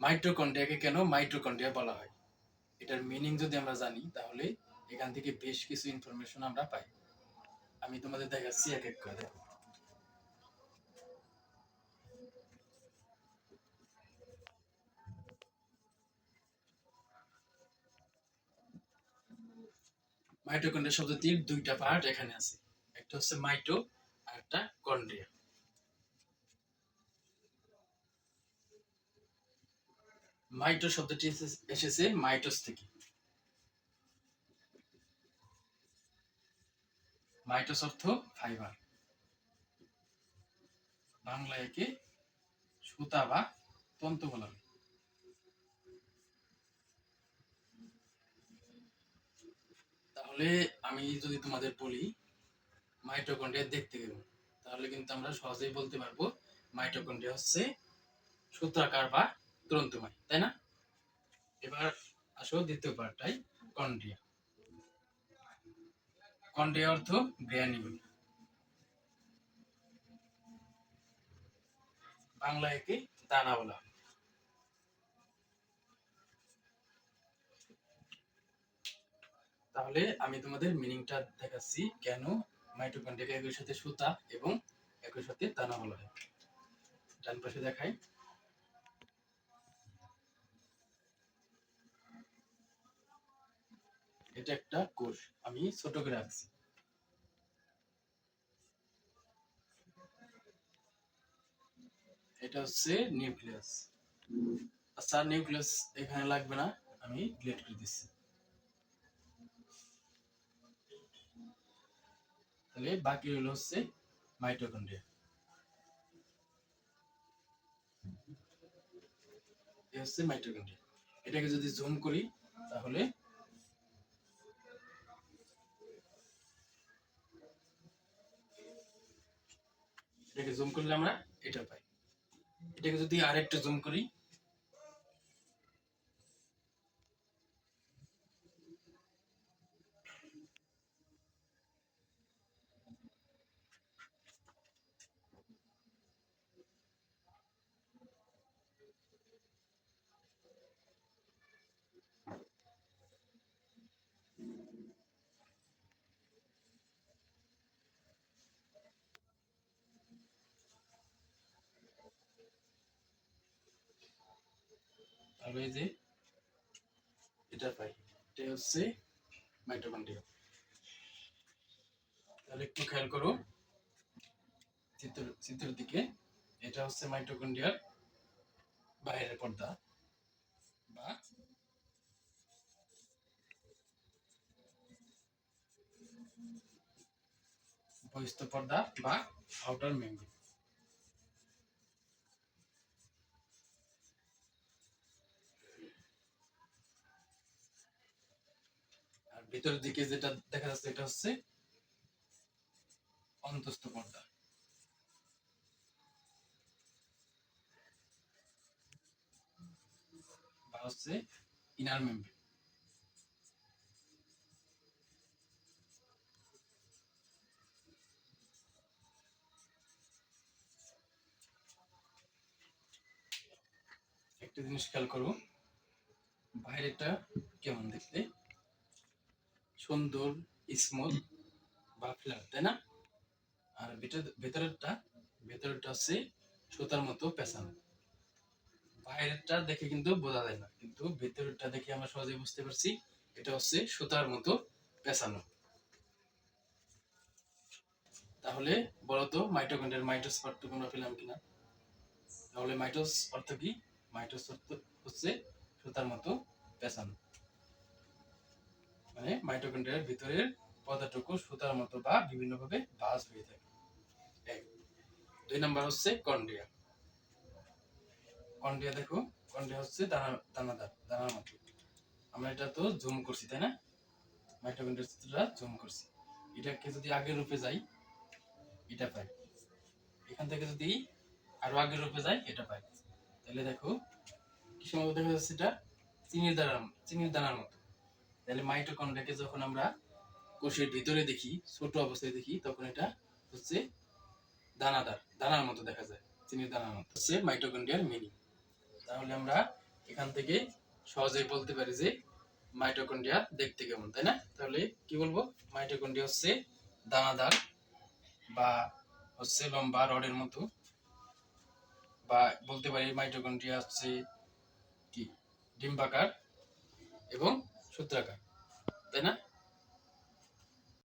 মাইটোকন্ড্রিয়াকে কেন মাইটোকন্ড্রিয়া বলা হয়, এটার মিনিং যদি আমরা জানি তাহলে এখান থেকে বেশ কিছু ইনফরমেশন আমরা পাই। আমি তোমাদের দেখাচ্ছি এক এক করে। দেখো, মাইটোকন্ড্রিয়া শব্দটির দুইটা পার্ট এখানে আছে, একটা হচ্ছে মাইটো আর একটা কন্ড্রিয়া। মাইটো শব্দটি এসেছে মাইটোস থেকে। মাইটোস অর্থ ফাইবার, বাংলায় একে সুতা বা তন্তু বলা হয়। তাহলে আমি যদি তোমাদের বলি মাইটোকন্ড্রিয়া দেখতে কেমন, তাহলে কিন্তু আমরা সহজেই বলতে পারবো মাইটোকন্ড্রিয়া হচ্ছে সূত্রাকার বা তন্তুময়, তাই না? এবার আসো দ্বিতীয় পার্টটাই, কন্ড্রিয়া। কন্ড্রিয়া অর্থ গ্র্যানিউল, বাংলা একে দানা বলা। তাহলে আমি তোমাদের মিনিংটা দেখাচ্ছি কেন মাইটোকন্ড্রিয়াকে একই সাথে সুতা এবং একই সাথে দানা বলা হয়। ডান পাশে দেখাই, এটা একটা কোষ, আমি ছোট করে আঁকছি। এটা হচ্ছে নিউক্লিয়াস। আচ্ছা, নিউক্লিয়াস এখানে লাগবে না, আমি ডিলিট করে দিচ্ছি। তাহলে বাকি হলো হচ্ছে মাইটোকন্ড্রিয়া। এই হচ্ছে মাইটোকন্ড্রিয়া। এটাকে যদি জুম করি তাহলে এটাকে জুম করলে আমরা এটা পাই। এটাকে যদি আরেকটু জুম করি, তাহলে এই যে এটা পাই, এটা হচ্ছে মাইটোকন্ড্রিয়া। তাহলে একটু খেয়াল করো চিত্রের দিকে, এটা হচ্ছে মাইটোকন্ড্রিয়ার বাইরের পর্দা বা বহিস্থ পর্দা বা আউটার মেমব্রেন। আর ভিতরের দিকে যেটা দেখা যাচ্ছে এটা হচ্ছে অন্তস্থ পর্দা বা হচ্ছে ইনার মেমব্রেন। একটা জিনিস খেয়াল করো, বাইরেটা কেমন দেখতে, সুন্দর, স্মুথ বা ফ্ল্যাট, তাই না? আর ভেতরেরটা হচ্ছে সুতার মতো পেঁচানো। বাইরেরটা দেখে কিন্তু বোঝা যায় না, কিন্তু ভেতরেরটা দেখে আমরা সহজে বুঝতে পারছি এটা হচ্ছে সুতার মতো পেঁচানো। তাহলে বলতো মাইটোকন্ড্রিয়ার মাইটোস পার্থক্য আমরা পেলাম কিনা? তাহলে মাইটোস অর্থ কি? মাইটোস অর্থ হচ্ছে সুতার মতো পেঁচানো, মানে মাইটোকন্ড্রিয়ার ভিতরের পদার্থটুকু সুতার মতো বা বিভিন্নভাবে ভাঁজ হয়ে থাকে। এক। দুই নাম্বার হচ্ছে কন্ড্রিয়া। কন্ড্রিয়া দেখো, কন্ড্রিয়া হচ্ছে দানার মতো। আমরা এটা তো জুম করছি, তাই না? মাইটোকন্ড্রিয়ার চিত্রটা জুম করছি। এটাকে যদি আগের রূপে যাই এটা পাই, এখান থেকে যদি আরো আগের রূপে যাই এটা পাই। তাহলে দেখো কিসের মতো দেখা যাচ্ছে, এটা চিনির দানার মতো। তাহলে মাইটোকন্ড্রিয়াকে যখন আমরা কোষের ভিতরে দেখি, ছোট অবস্থায় দেখি, তখন এটা হচ্ছে দানার মতো দেখা যায়, চিনির দানার মতো হচ্ছে মাইটোকন্ড্রিয়ার মিনিং। তাহলে আমরা এখান থেকে সহজেই বলতে পারি যে মাইটোকন্ড্রিয়া দেখতে কেমন, তাই না? তাহলে কি বলবো, মাইটোকন্ড্রিয়া হচ্ছে দানাদার বা হচ্ছে লম্বা রডের মতো, বা বলতে পারি মাইটোকন্ড্রিয়া হচ্ছে কি ডিম্বাকার এবং সূত্রাকার, তাই না?